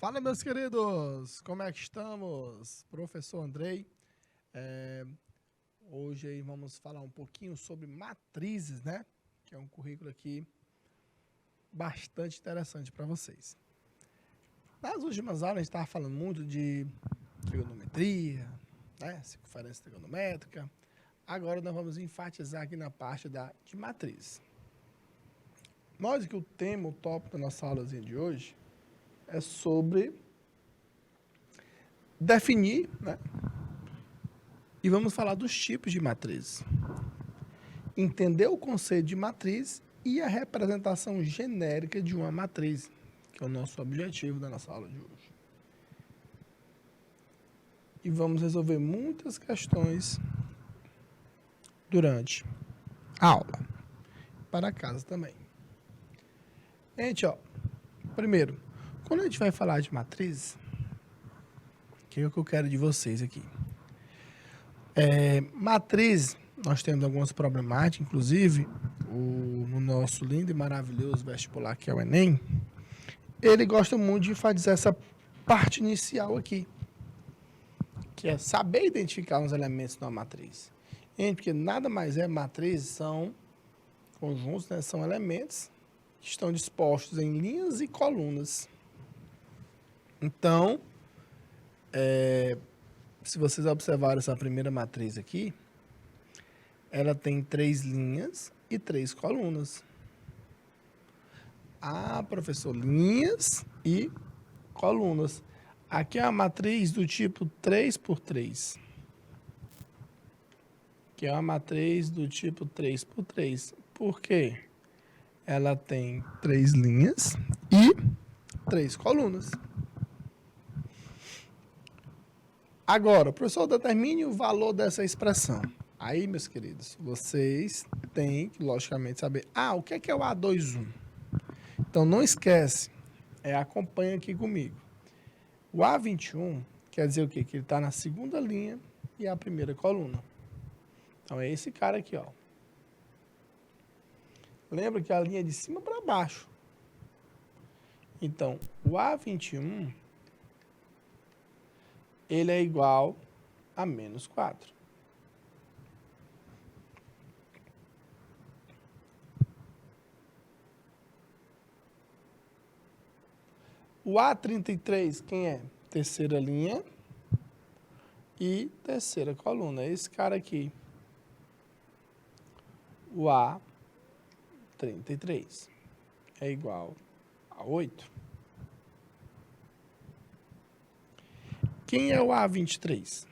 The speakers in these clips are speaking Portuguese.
Fala, meus queridos! Como é que estamos? Professor Andrei. Hoje aí vamos falar um pouquinho sobre matrizes, né? Que é um currículo aqui bastante interessante para vocês. Nas últimas aulas a gente estava falando muito de trigonometria, né? Circunferência trigonométrica. Agora nós vamos enfatizar aqui na parte de matriz. Nós que o tema, o tópico da nossa aulazinha de hoje é sobre definir, né? E vamos falar dos tipos de matriz. Entender o conceito de matriz e a representação genérica de uma matriz, que é o nosso objetivo da nossa aula de hoje. E vamos resolver muitas questões durante a aula. Para casa também. Gente, primeiro, quando a gente vai falar de matriz, o que é que eu quero de vocês aqui? Matriz, nós temos algumas problemáticas, inclusive no nosso lindo e maravilhoso vestibular, que é o Enem, ele gosta muito de enfatizar essa parte inicial aqui, que é saber identificar os elementos de uma matriz. Porque nada mais é matriz, são conjuntos, né? São elementos que estão dispostos em linhas e colunas. Então, se vocês observarem essa primeira matriz aqui, ela tem 3 linhas e 3 colunas. Ah, professor, linhas e colunas. Aqui é a matriz do tipo 3x3. Que é uma matriz do tipo 3x3. Por quê? Ela tem 3 linhas e 3 colunas. Agora, professor, determine o valor dessa expressão. Aí, meus queridos, vocês têm que, logicamente, saber... o que é o A21? Então, não esquece, acompanha aqui comigo. O A21 quer dizer o quê? Que ele está na segunda linha e a primeira coluna. Então, é esse cara aqui, ó. Lembra que a linha é de cima para baixo. Então, o A21... ele é igual a menos 4. O A33, quem é? Terceira linha e terceira coluna. Esse cara aqui. O A33 é igual a 8. Quem é o A23?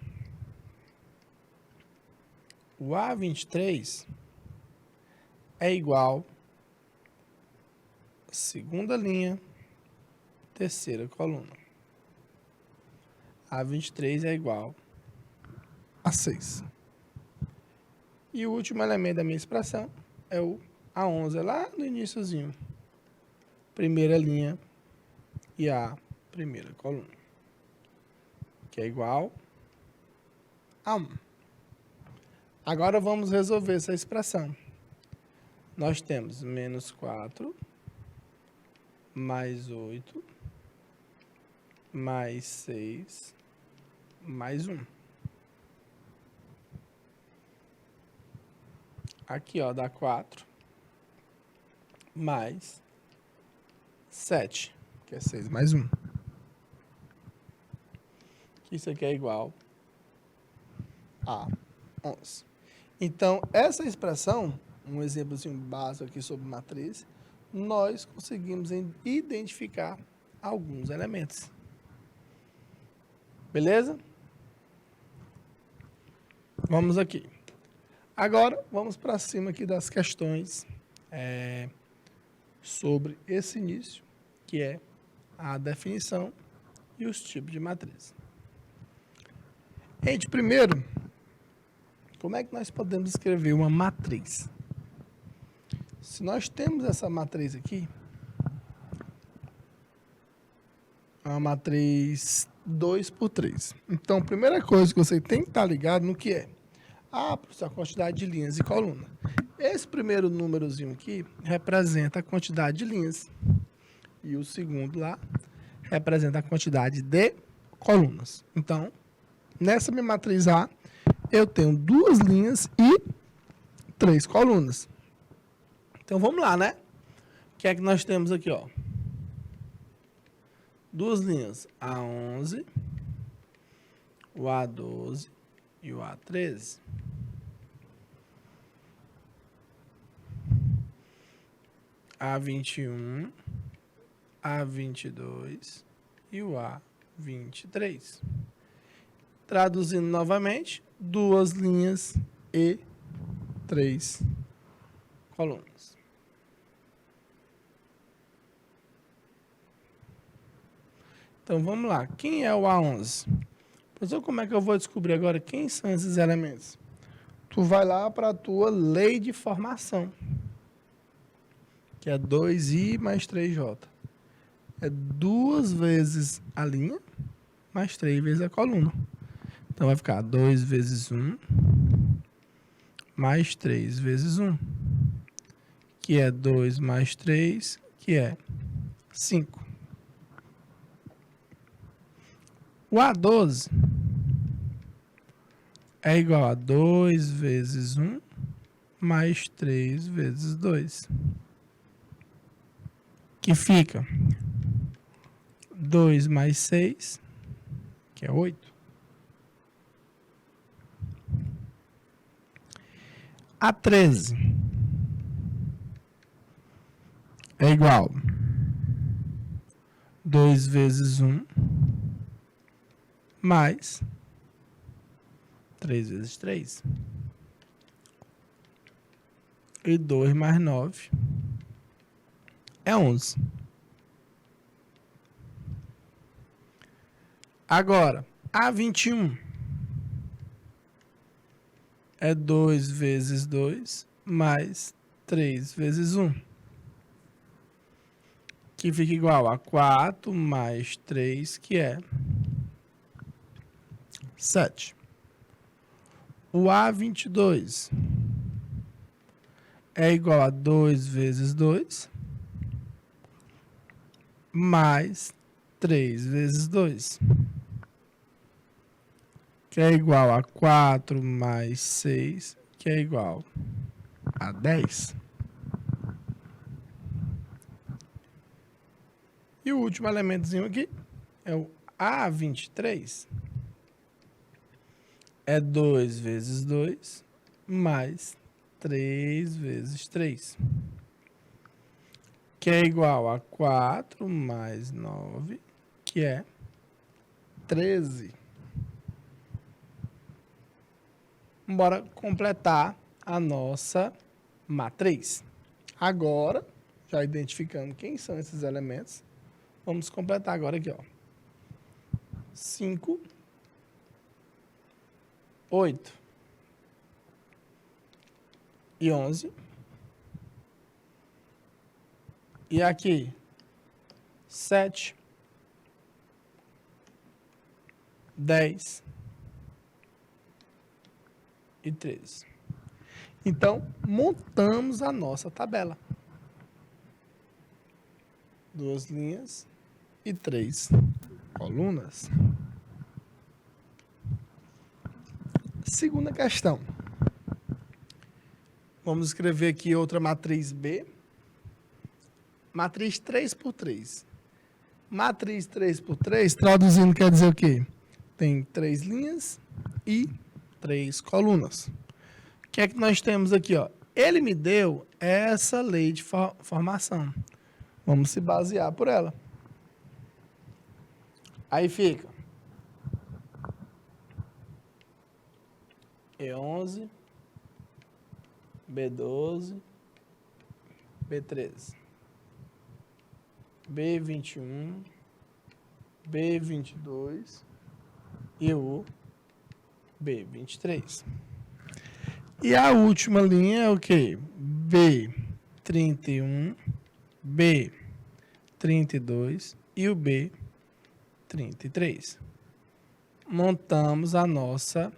O A23 é igual a segunda linha, terceira coluna. A23 é igual a 6. E o último elemento da minha expressão é o A11, lá no iniciozinho. Primeira linha e a primeira coluna, que é igual a 1. Agora vamos resolver essa expressão. Nós temos menos 4, mais 8, mais 6, mais 1. Aqui, dá 4, mais 7, que é 6 mais 1. Isso aqui é igual a 11. Então, essa expressão, um exemplozinho básico aqui sobre matriz, nós conseguimos identificar alguns elementos. Beleza? Vamos aqui. Agora, vamos para cima aqui das questões sobre esse início, que é a definição e os tipos de matriz. Gente, primeiro, como é que nós podemos escrever uma matriz? Se nós temos essa matriz aqui, é uma matriz 2x3. Então, a primeira coisa que você tem que estar ligado no que é? A quantidade de linhas e colunas. Esse primeiro númerozinho aqui representa a quantidade de linhas. E o segundo lá representa a quantidade de colunas. Então, nessa minha matriz A, eu tenho 2 linhas e 3 colunas. Então, vamos lá, né? O que é que nós temos aqui, ó? 2 linhas, A11, o A12 e o A13. A21, A22 e o A23. Traduzindo novamente, 2 linhas e 3 colunas. Então, vamos lá. Quem é o A11? Professor, como é que eu vou descobrir agora quem são esses elementos? Tu vai lá para a tua lei de formação, que é 2i mais 3j. É 2 vezes a linha, mais 3 vezes a coluna. Então, vai ficar 2 vezes 1, mais 3 vezes 1, que é 2 mais 3, que é 5. O A12 é igual a 2 vezes 1, mais 3 vezes 2, que fica 2 mais 6, que é 8. A13 é igual a 2 vezes 1, mais 3 vezes 3. E 2 mais 9 é 11. Agora, A21 é 2 vezes 2 mais 3 vezes 1, que fica igual a 4 mais 3, que é 7. O A22 é igual a 2 vezes 2 mais 3 vezes 2, que é igual a 4 mais 6, que é igual a 10. E o último elementozinho aqui é o A23. É 2 vezes 2 mais 3 vezes 3, que é igual a 4 mais 9, que é 13. Bora completar a nossa matriz. Agora, já identificando quem são esses elementos, vamos completar agora aqui, ó. 5, 8 e 11. E aqui, 7, 10 e 13. Então, montamos a nossa tabela. 2 linhas e 3 colunas. Segunda questão. Vamos escrever aqui outra matriz B. Matriz 3 por 3. Matriz 3 por 3, traduzindo, quer dizer o quê? Tem 3 linhas e 3 colunas. O que é que nós temos aqui, ó? Ele me deu essa lei de formação. Vamos se basear por ela. Aí fica E11, B12, B13, B21, B22 e o B23. E a última linha é o quê? B31, B32 e o B33. Montamos a nossa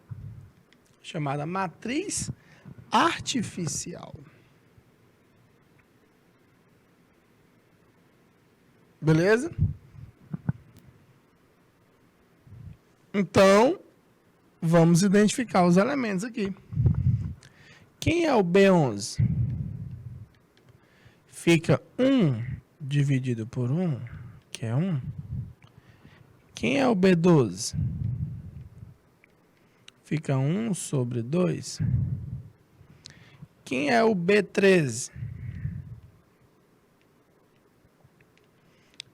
chamada matriz artificial. Beleza? Então, vamos identificar os elementos aqui. Quem é o B11? Fica 1 dividido por 1, que é 1. Quem é o B12? Fica 1 sobre 2. Quem é o B13?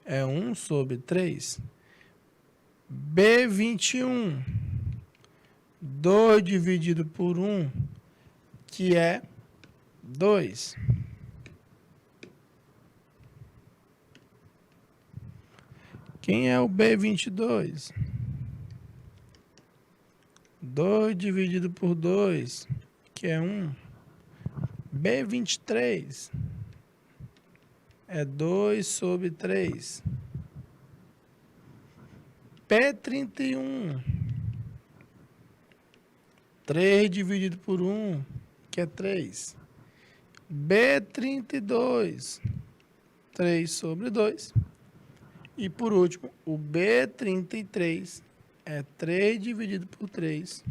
É 1 sobre 3. B21. 2 dividido por 1, que é 2. Quem é o B22? 2 dividido por 2, que é 1. B23 é 2 sobre 3. P31, 3 dividido por 1, que é 3. B32, 3 sobre 2. E por último, o B33 é 3 dividido por 3,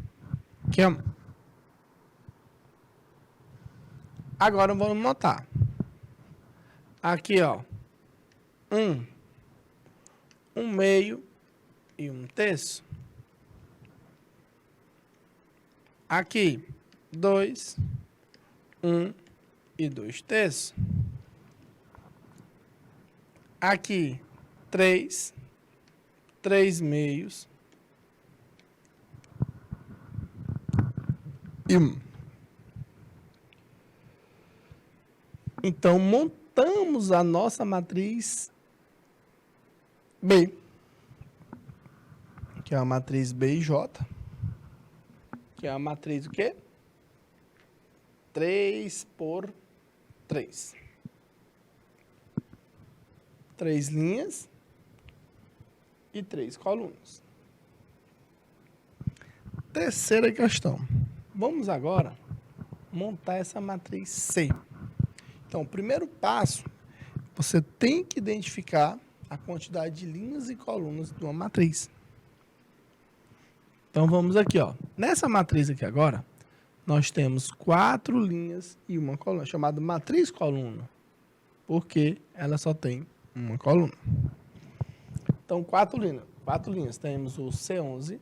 que é 1. Agora vamos notar. Aqui, ó. 1 meio e 1 terço. Aqui, 2, 1 e 2 terços. Aqui, 3 meios e 1. Então, montamos a nossa matriz B, que é a matriz B e J, que é a matriz o quê? 3 por 3. 3 linhas e 3 colunas. Terceira questão. Vamos agora montar essa matriz C. Então, o primeiro passo, você tem que identificar a quantidade de linhas e colunas de uma matriz. Então, vamos aqui, ó. Nessa matriz aqui agora, nós temos 4 linhas e uma coluna, chamada matriz coluna, porque ela só tem uma coluna. Então, 4 linhas. Temos o C11,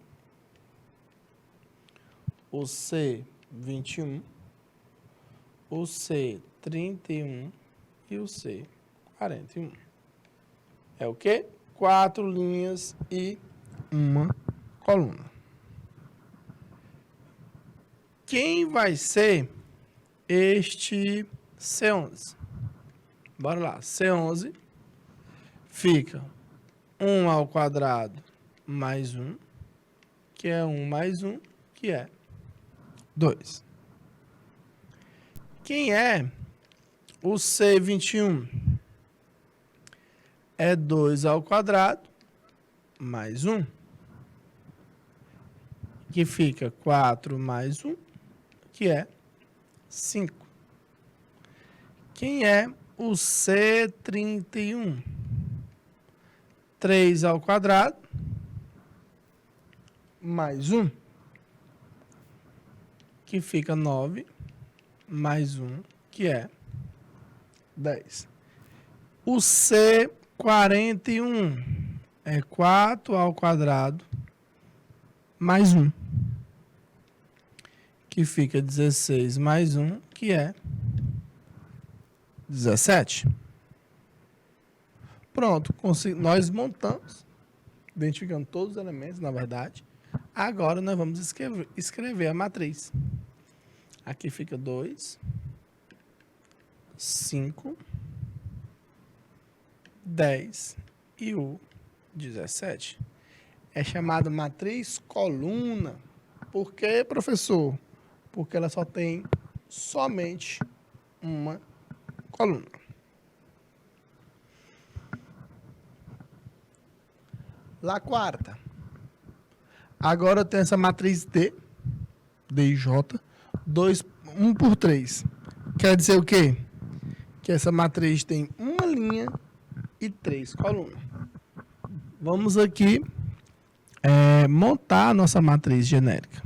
o C21, o C31 e o C41. É o quê? 4 linhas e uma coluna. Quem vai ser este C11? Bora lá. C11 fica 1 ao quadrado mais 1, que é 1 mais 1, que é 2. Quem é o C21? É 2 ao quadrado mais 1, que fica 4 mais 1, que é 5. Quem é o C31? 3 ao quadrado mais 1, que fica 9, mais 1, que é 10. O C41 é 4 ao quadrado mais 1, que fica 16 mais 1, que é 17. Pronto, nós montamos, identificando todos os elementos, na verdade. Agora nós vamos escrever a matriz. Aqui fica 2, 5, 10 e o 17. É chamada matriz coluna. Por quê, professor? Porque ela só tem somente uma coluna. Lá quarta. Agora eu tenho essa matriz D e J, 1 por 3. Quer dizer o quê? Que essa matriz tem uma linha e 3 colunas. Vamos aqui montar a nossa matriz genérica.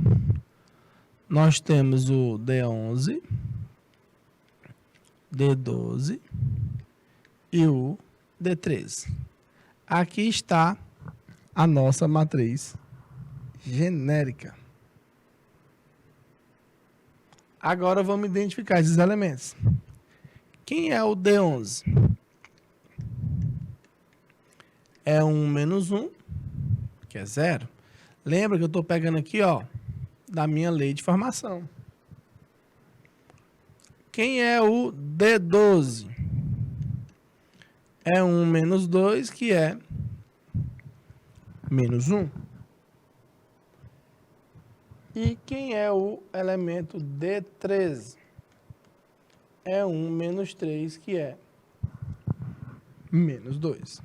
Nós temos o D11, D12 e o D13. Aqui está a nossa matriz genérica. Agora vamos identificar esses elementos. Quem é o D11? É 1 menos 1, que é 0. Lembra que eu estou pegando aqui, ó, da minha lei de formação. Quem é o D12? É 1 menos 2, que é menos 1. E quem é o elemento D13? É 1 menos 3, que é menos 2.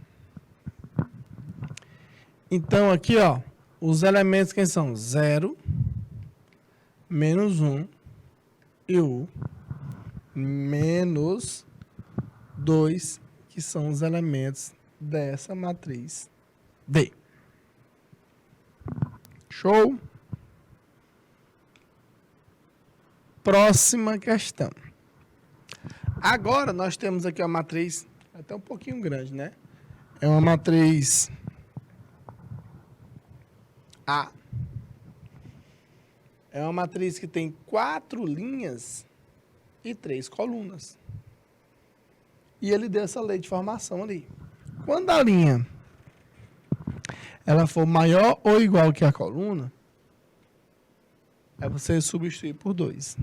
Então, aqui, ó, os elementos quem são? 0, menos 1 e o menos 2, que são os elementos dessa matriz D. Show? Próxima questão. Agora, nós temos aqui uma matriz, até um pouquinho grande, né? É uma matriz A. É uma matriz que tem 4 linhas e 3 colunas. E ele deu essa lei de formação ali. Quando a linha ela for maior ou igual que a coluna, é você substituir por 2.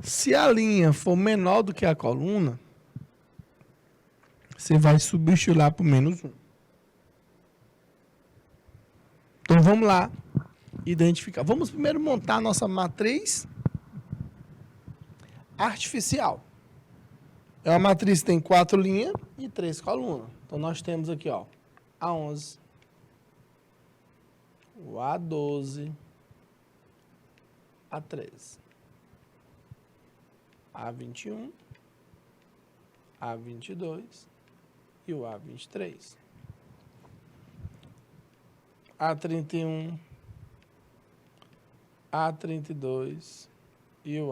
Se a linha for menor do que a coluna, você vai substituir lá por menos 1. Então vamos lá identificar. Vamos primeiro montar a nossa matriz artificial. É uma matriz que tem 4 linhas e 3 colunas. Então nós temos aqui, ó, A11, o A12, A13, A21, A22 e o A23. A31, A32 e o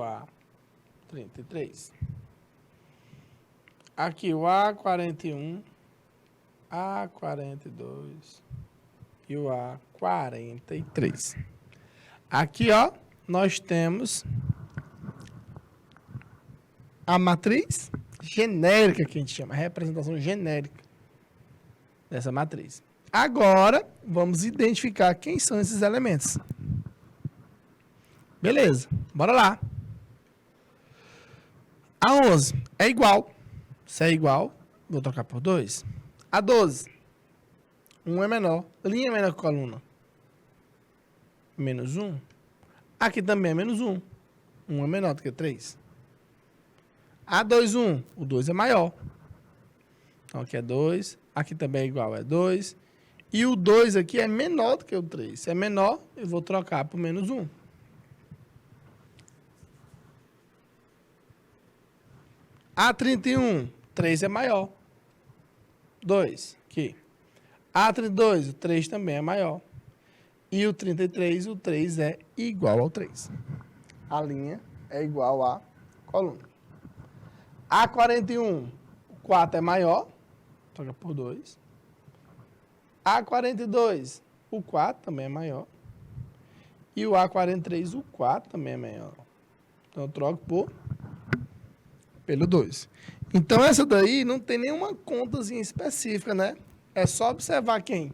A33. Aqui o A41, A42 e o A43. Aqui, ó, nós temos a matriz genérica, que a gente chama, a representação genérica dessa matriz. Agora, vamos identificar quem são esses elementos. Beleza, bora lá. A11 é igual. Se é igual, vou trocar por 2. A12, 1 é menor. Linha é menor que coluna. Menos 1. Aqui também é menos 1. 1 é menor do que 3. A21, o 2 é maior. Então aqui é 2. Aqui também é igual, é 2. E o 2 aqui é menor do que o 3. Se é menor, eu vou trocar por menos 1. A31, 3 é maior. 2, aqui. A32, o 3 também é maior. E o 33, o 3 é igual ao 3. A linha é igual à coluna. A41, o 4 é maior. Troca por 2. A42, o 4 também é maior. E o A43, o 4 também é maior. Então, eu troco pelo 2. Então, essa daí não tem nenhuma contazinha específica, né? É só observar quem?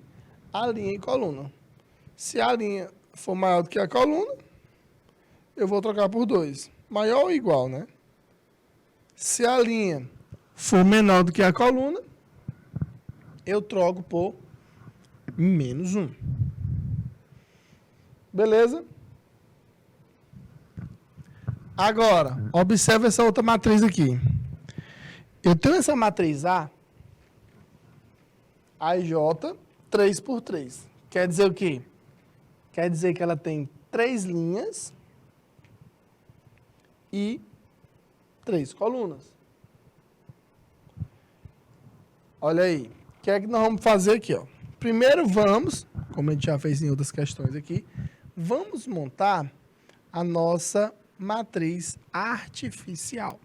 A linha e coluna. Se a linha for maior do que a coluna, eu vou trocar por 2. Maior ou igual, né? Se a linha for menor do que a coluna, eu troco por menos 1. Beleza? Agora, observe essa outra matriz aqui. Eu tenho essa matriz A, AJ, 3 por 3. Quer dizer o quê? Quer dizer que ela tem 3 linhas e 3 colunas. Olha aí. O que é que nós vamos fazer aqui, ó? primeiro vamos, como a gente já fez em outras questões aqui, vamos montar a nossa matriz artificial.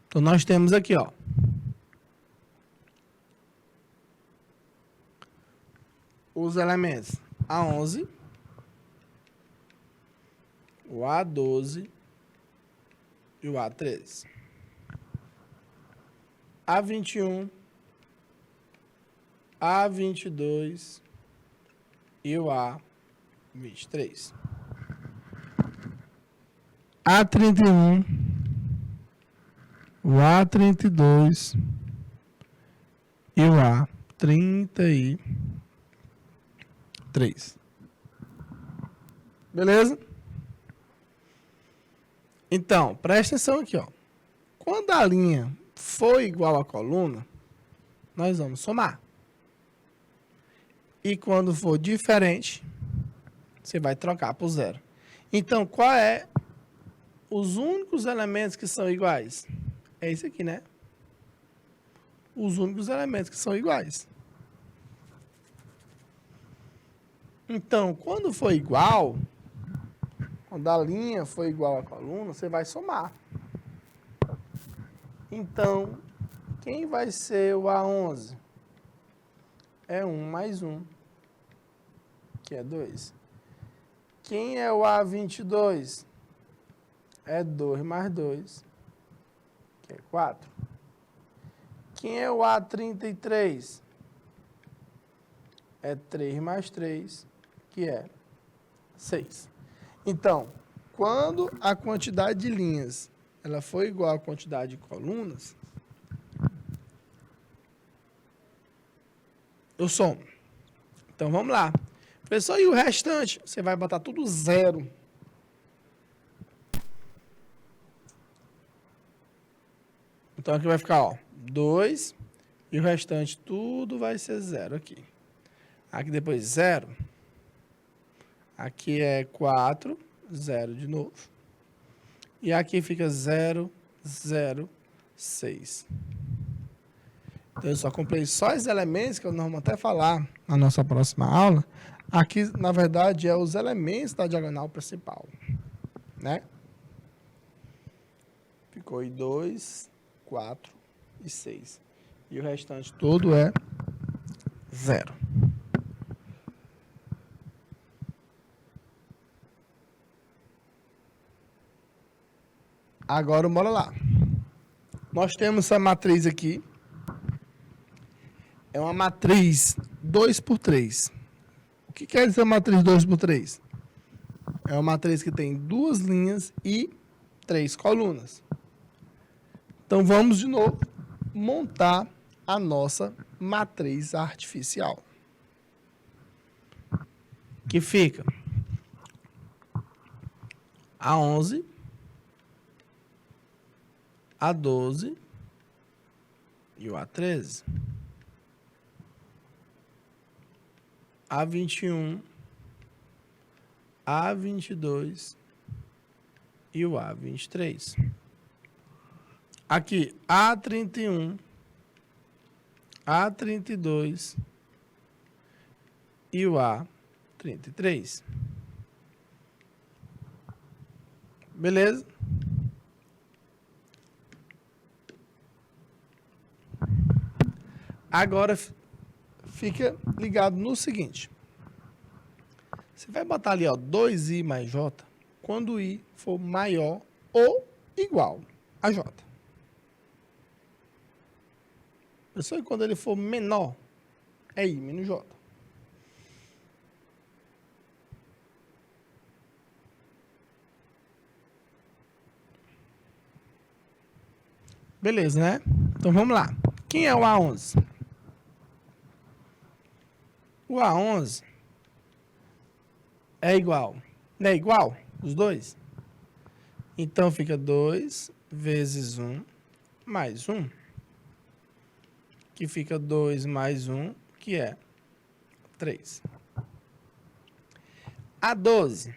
Então, nós temos aqui, ó, os elementos A11, o A12 e o A13. A21, A22 e o A23. A31, o A32 e o A33. Beleza? Então, presta atenção aqui, ó. Quando a linha for igual à coluna, nós vamos somar. E quando for diferente, você vai trocar por zero. Então, qual é os únicos elementos que são iguais? É esse aqui, né? Os únicos elementos que são iguais. Então, quando for igual, quando a linha for igual à coluna, você vai somar. Então, quem vai ser o A11? É 1 mais 1, que é 2. Quem é o A22? É 2 mais 2, que é 4. Quem é o A33? É 3 mais 3, que é 6. Então, quando a quantidade de linhas ela for igual à quantidade de colunas, eu somo. Então, vamos lá. Professor, e o restante? Você vai botar tudo zero. Então, aqui vai ficar, ó, 2 e o restante tudo vai ser zero aqui. Aqui depois 0. Aqui é 4, 0 de novo. E aqui fica 0, 0, 6. Então, eu só comprei só os elementos, que nós vamos até falar na nossa próxima aula. Aqui, na verdade, é os elementos da diagonal principal, né? Ficou aí 2, 4 e 6. E o restante todo é 0. Agora, bora lá. Nós temos essa matriz aqui. É uma matriz 2 por 3. O que quer dizer matriz 2 por 3? É uma matriz que tem 2 linhas e 3 colunas. Então, vamos de novo montar a nossa matriz artificial. Que fica A11, A12 e o A13. A21, A22 e o A23. Aqui, A31, A32 e o A33. Beleza? Agora, fica ligado no seguinte. Você vai botar ali, ó, 2i mais j, quando i for maior ou igual a j. Pessoal, quando ele for menor, é i menos j. Beleza, né? Então, vamos lá. Quem é o A11? O A11 é igual. Não é igual? Os dois? Então, fica 2 vezes 1 mais 1. Que fica 2 mais 1, que é 3. A12.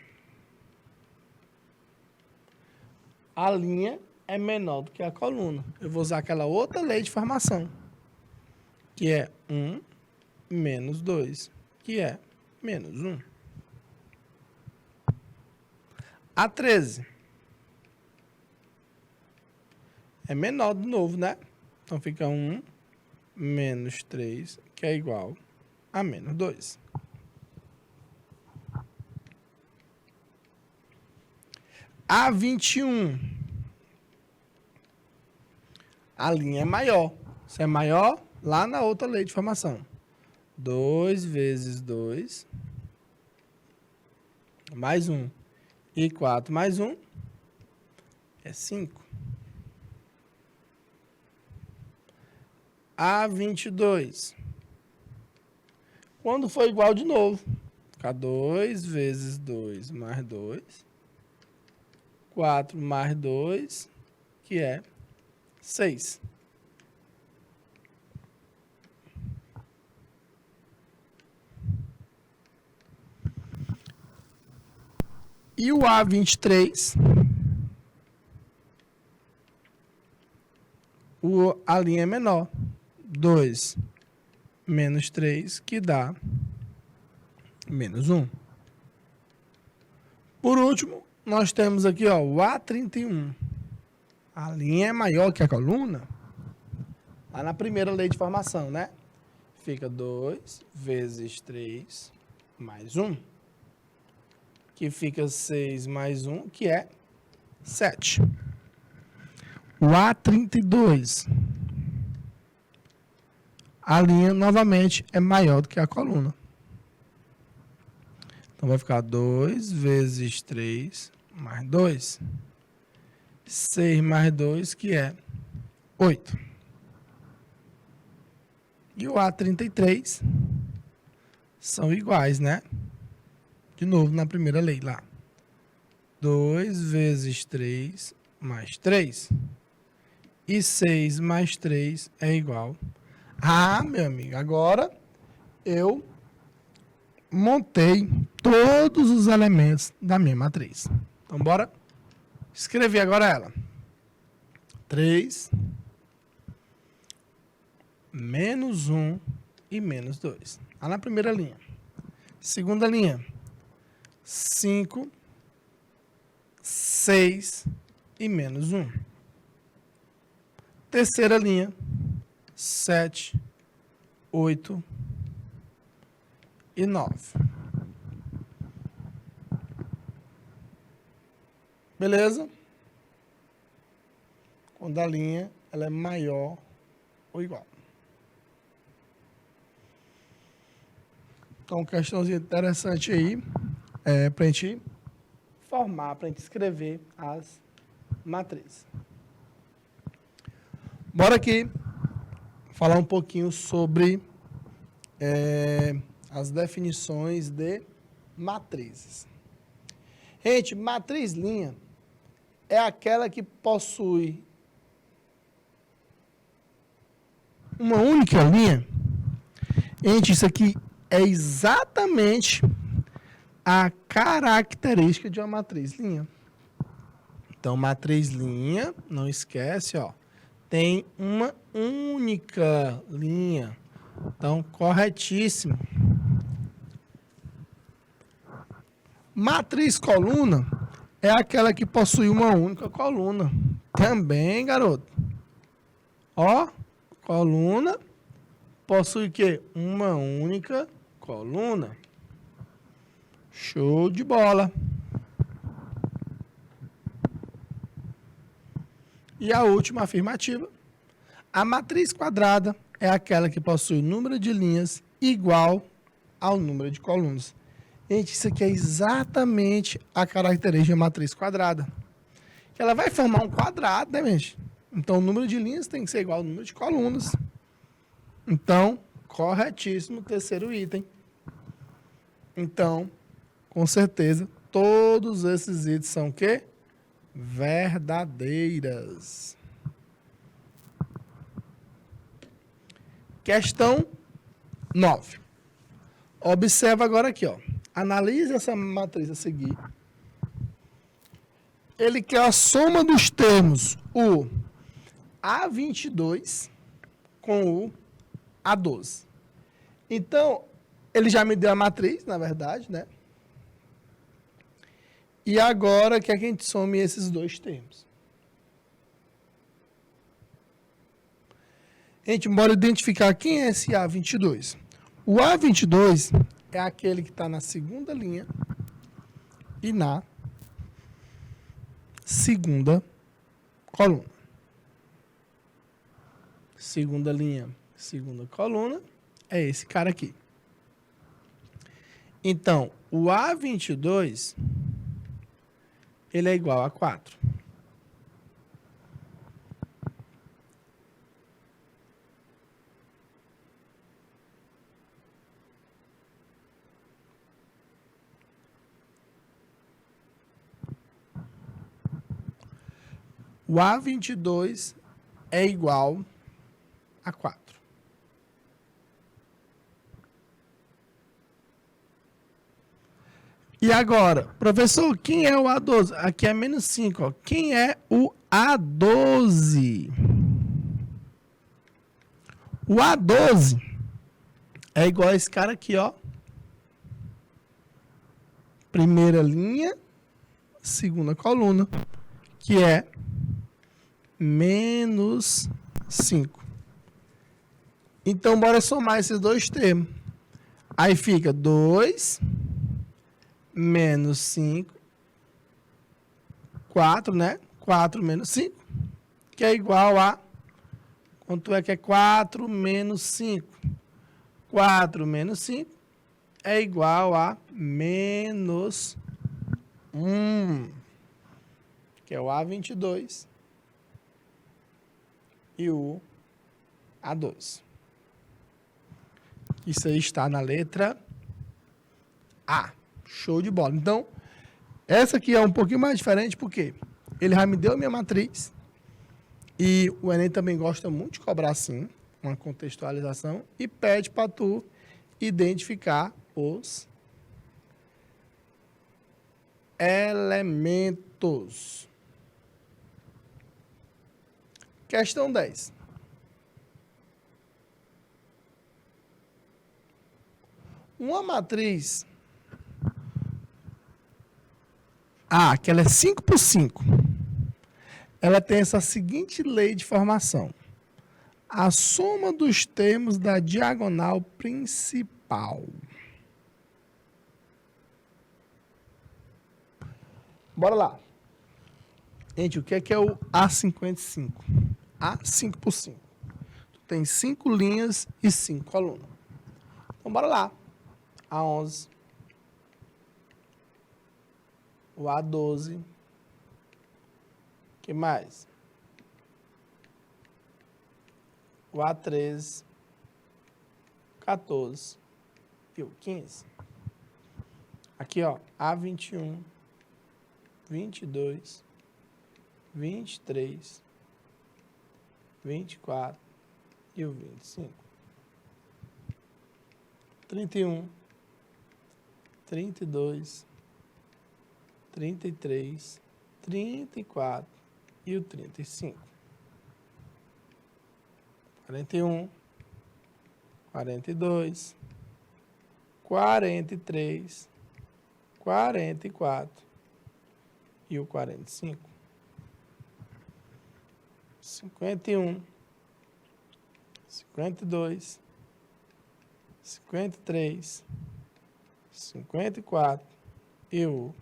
A linha é menor do que a coluna. Eu vou usar aquela outra lei de formação, que é 1 menos 2, que é menos 1. A13 é menor de novo, né? Então fica 1 menos 3, que é igual a menos 2. A21, a linha é maior. Se é maior, lá na outra lei de formação. 2 vezes 2, mais 1. E 4 mais 1 é 5. A22. Quando for igual de novo, fica 2 vezes 2 mais 2. 4 mais 2, que é 6. E o A23, a linha é menor. 2 menos 3, que dá menos 1. Por último, nós temos aqui ó, o A31. A linha é maior que a coluna. Lá na primeira lei de formação, né? Fica 2 vezes 3 mais 1. Que fica 6 mais 1, que é 7. O A32. A linha, novamente, é maior do que a coluna. Então, vai ficar 2 vezes 3 mais 2. 6 mais 2, que é 8. E o A33 são iguais, né? De novo, na primeira lei lá. 2 vezes 3 mais 3. E 6 mais 3 é igual. Ah, meu amigo, agora eu montei todos os elementos da minha matriz. Então, bora escrever agora ela. 3, menos 1 e menos 2. Lá na primeira linha. Segunda linha. 5, 6 e menos 1. Terceira linha, 7, 8 e 9. Beleza? Quando a linha ela é maior ou igual. Então, questãozinha interessante aí. Para a gente formar, para a gente escrever as matrizes. Bora aqui falar um pouquinho sobre as definições de matrizes. Gente, matriz linha é aquela que possui uma única linha. Gente, isso aqui é exatamente a característica de uma matriz linha. Então, matriz linha, não esquece, ó, tem uma única linha. Então, corretíssimo. Matriz coluna é aquela que possui uma única coluna. Também, garoto. Ó, coluna possui o quê? Uma única coluna. Show de bola. E a última afirmativa. A matriz quadrada é aquela que possui número de linhas igual ao número de colunas. Gente, isso aqui é exatamente a característica da matriz quadrada. Ela vai formar um quadrado, né, gente? Então, o número de linhas tem que ser igual ao número de colunas. Então, corretíssimo, terceiro item. Então, com certeza, todos esses itens são o quê? Verdadeiras. Questão 9. Observa agora aqui, ó. Analise essa matriz a seguir. Ele quer a soma dos termos, o A22 com o A12. Então, ele já me deu a matriz, na verdade, né? E agora, quer que a gente some esses dois termos. A gente bora identificar quem é esse A22. O A22 é aquele que está na segunda linha e na segunda coluna. Segunda linha, segunda coluna, é esse cara aqui. Então, o A22, ele é igual a 4. O A22 é igual a 4. E agora, professor, quem é o A12? Aqui é menos 5. Ó. Quem é o A12? O A12 é igual a esse cara aqui, ó. Primeira linha, segunda coluna, que é menos 5. Então, bora somar esses dois termos. Aí fica 2 menos 5, 4, né? 4 menos 5, que é igual a... Quanto é que é 4 menos 5? 4 menos 5 é igual a menos 1, que é o A22 e o A12. Isso aí está na letra A. Show de bola. Então, essa aqui é um pouquinho mais diferente, porque ele já me deu a minha matriz, e o Enem também gosta muito de cobrar assim, uma contextualização, e pede para tu identificar os elementos. Questão 10. Uma matriz... que ela é 5 por 5. Ela tem essa seguinte lei de formação. A soma dos termos da diagonal principal. Bora lá. Gente, o que é o A55? A 5 por 5. Tem 5 linhas e 5 colunas. Então, bora lá. A11. O A12. O que mais? O A13. 14. E o 15. Aqui, ó. A21. 22. 23. 24. E o 25. 31. 32. 33, 34 e o 35. 41, 42, 43, 44 e o 45. 51, 52, 53, 54 e o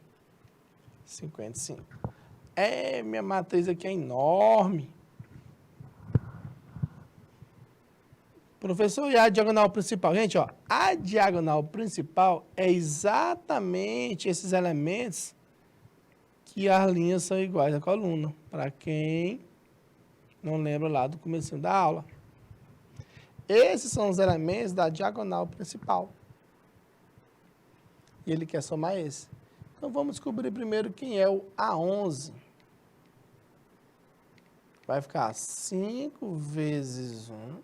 55. Minha matriz aqui é enorme. Professor, e a diagonal principal? Gente, ó, a diagonal principal é exatamente esses elementos que as linhas são iguais à coluna. Para quem não lembra lá do comecinho da aula. Esses são os elementos da diagonal principal. E ele quer somar esse. Então, vamos descobrir primeiro quem é o A11. Vai ficar 5 vezes 1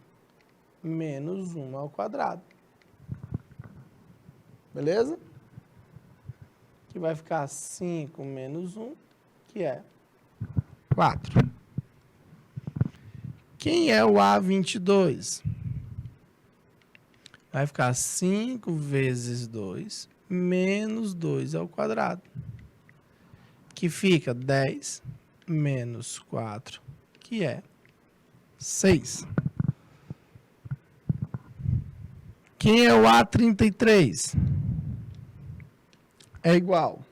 menos 1 ao quadrado. Beleza? Que vai ficar 5 menos 1, que é 4. Quem é o A22? Vai ficar 5 vezes 2 menos 2 ao quadrado. Que fica 10 menos 4, que é 6. Quem é o A33? É igual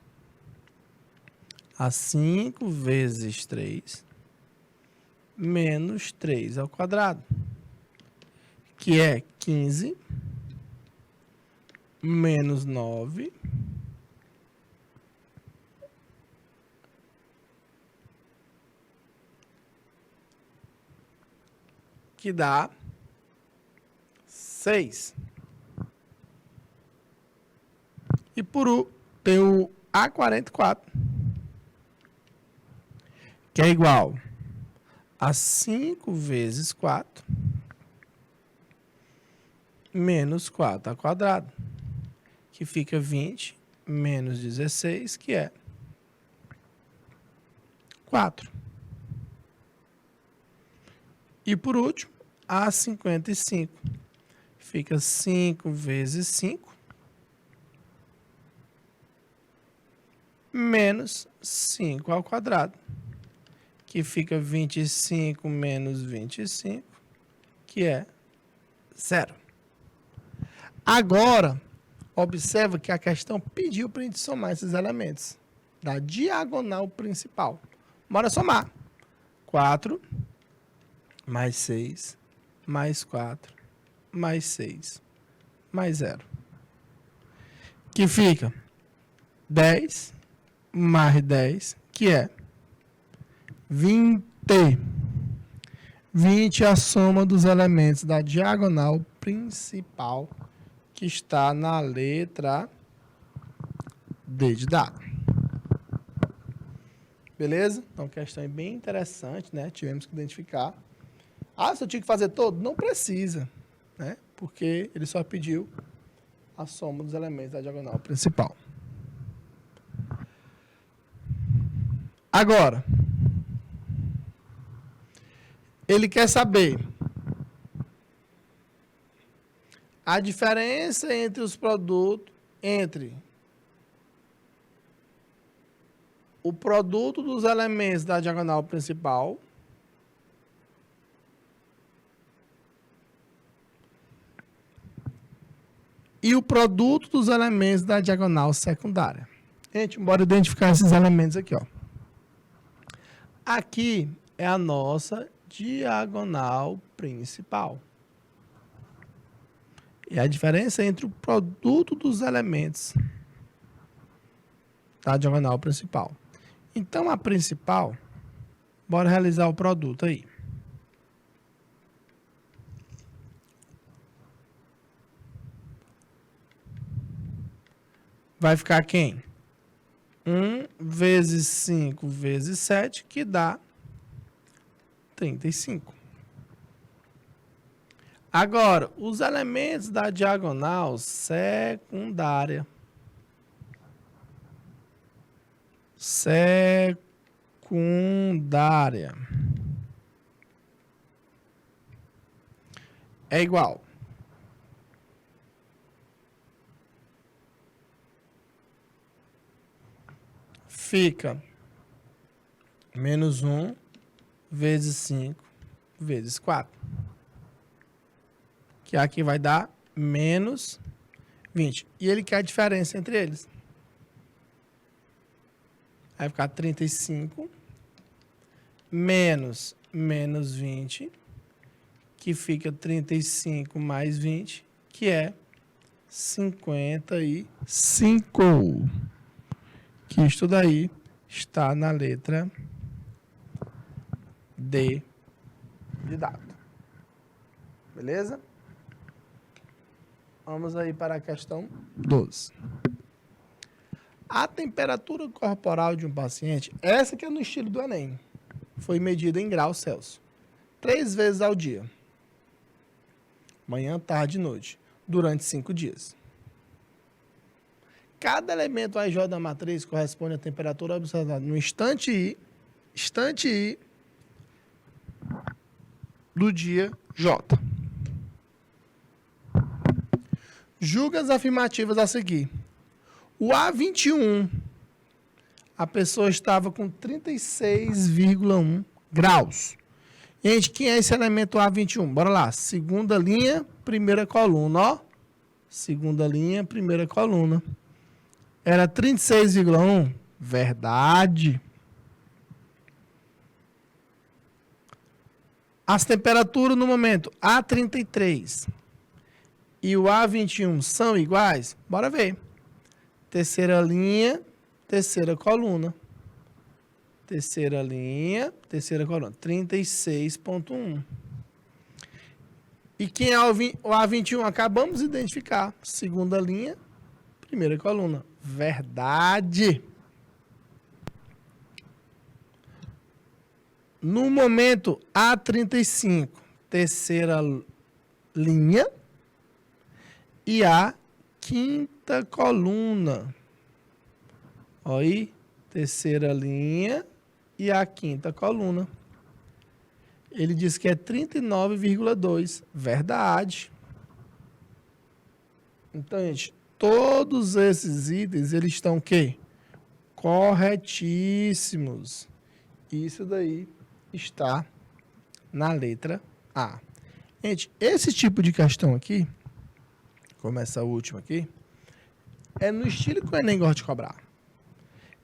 a 5 vezes 3 menos 3 ao quadrado, que é 15 menos 9, que dá 6. E tem o A44, que é igual a 5 vezes 4 menos 4 ao quadrado, que fica 20 menos 16, que é 4. E por último, A55, fica 5 vezes 5 menos 5 ao quadrado, que fica 25 menos 25, que é 0. Agora, observa que a questão pediu para a gente somar esses elementos da diagonal principal. Bora somar. 4 mais 6 mais 4 mais 6 mais 0. Que fica 10 mais 10, que é 20. 20 é a soma dos elementos da diagonal principal, que está na letra D de dado. Beleza? Então, a questão é bem interessante, né? Tivemos que identificar. Ah, se eu tinha que fazer todo? Não precisa, né? Porque ele só pediu a soma dos elementos da diagonal principal. Agora, ele quer saber a diferença entre os produtos, entre o produto dos elementos da diagonal principal e o produto dos elementos da diagonal secundária. Gente, bora identificar esses elementos aqui, ó. Aqui é a nossa diagonal principal. E a diferença entre o produto dos elementos da diagonal principal. Então, a principal, bora realizar o produto aí. Vai ficar quem? 1 vezes 5 vezes 7, que dá 35. Agora, os elementos da diagonal secundária. Secundária. É igual. Fica menos 1 vezes 5 vezes 4. Que aqui vai dar menos 20. E ele quer a diferença entre eles. Vai ficar 35 menos 20, que fica 35 mais 20, que é 55. Que isto daí está na letra D de dado. Beleza? Vamos aí para a questão 12. A temperatura corporal de um paciente, essa que é no estilo do Enem, foi medida em graus Celsius 3 vezes ao dia. Manhã, tarde e noite, durante 5 dias. Cada elemento AJ da matriz corresponde à temperatura observada no instante I do dia J. Julga as afirmativas a seguir. O A21, a pessoa estava com 36,1 graus. Gente, quem é esse elemento A21? Bora lá. Segunda linha, primeira coluna, ó. Segunda linha, primeira coluna. Era 36,1? Verdade. As temperaturas no momento A33 e o A21 são iguais? Bora ver. Terceira linha, terceira coluna. Terceira linha, terceira coluna. 36,1. E quem é o A21? Acabamos de identificar. Segunda linha, primeira coluna. Verdade. No momento A35, terceira linha e a quinta coluna. Olha aí, terceira linha e a quinta coluna. Ele diz que é 39,2. Verdade. Então, gente, todos esses itens, eles estão o quê? Corretíssimos. Isso daí está na letra A. Gente, esse tipo de questão aqui, como essa última aqui, é no estilo que o Enem gosta de cobrar.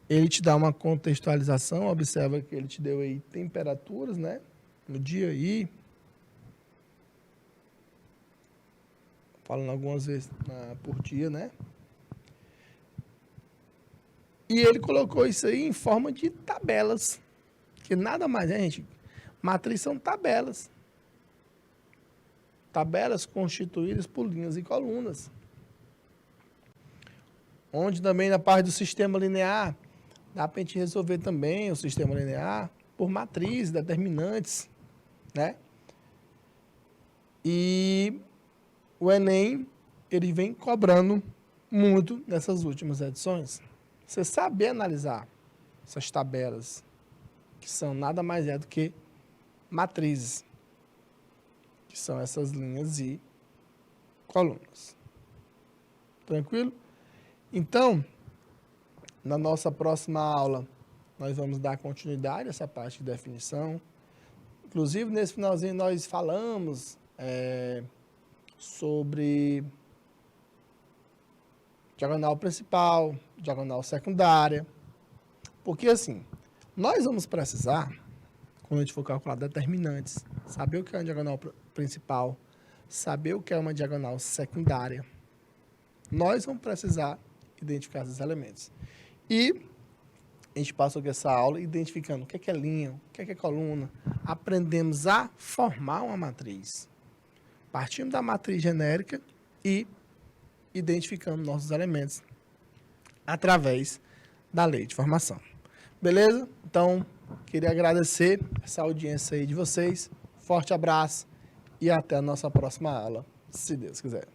Ele te dá uma contextualização, observa que ele te deu aí temperaturas, né? No dia aí, falando algumas vezes por dia, né? E ele colocou isso aí em forma de tabelas. Que nada mais é, gente. Matriz são tabelas. Tabelas constituídas por linhas e colunas. Onde também na parte do sistema linear, dá para a gente resolver também o sistema linear por matrizes, determinantes, né? E o Enem, ele vem cobrando muito nessas últimas edições. Você saber analisar essas tabelas, que são nada mais do que matrizes, que são essas linhas e colunas. Tranquilo? Então, na nossa próxima aula, nós vamos dar continuidade a essa parte de definição. Inclusive, nesse finalzinho, nós falamos sobre diagonal principal, diagonal secundária. Porque, assim, nós vamos precisar, quando a gente for calcular determinantes, saber o que é uma diagonal principal, saber o que é uma diagonal secundária. Nós vamos precisar identificar esses elementos. E a gente passou aqui essa aula identificando o que é linha, o que é coluna. Aprendemos a formar uma matriz. Partimos da matriz genérica e identificamos nossos elementos através da lei de formação. Beleza? Então, queria agradecer essa audiência aí de vocês. Forte abraço e até a nossa próxima aula, se Deus quiser.